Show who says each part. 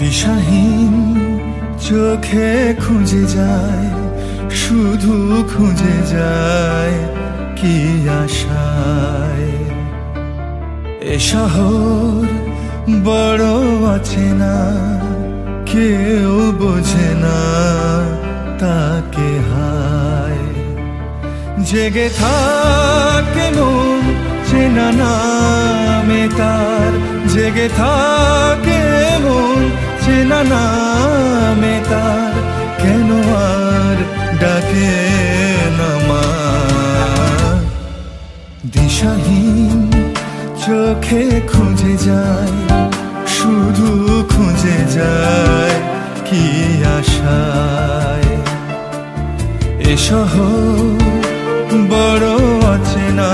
Speaker 1: দিশাহীন চোখে খুঁজে যায়, শুধু খুঁজে যায় কি আশায়। এ শহর বড় অচেনা, কেউ বোঝে না তাকে হায়। জেগে থাকে মন চেনা নামে তার, জেগে থাকে মন চেনা নামে তার, কেন আর ডাকে না মা। দিশাহীন চোখে খুঁজে যায়, শুধু খুঁজে যায় কি আশায়। এ শহর বড় অচেনা।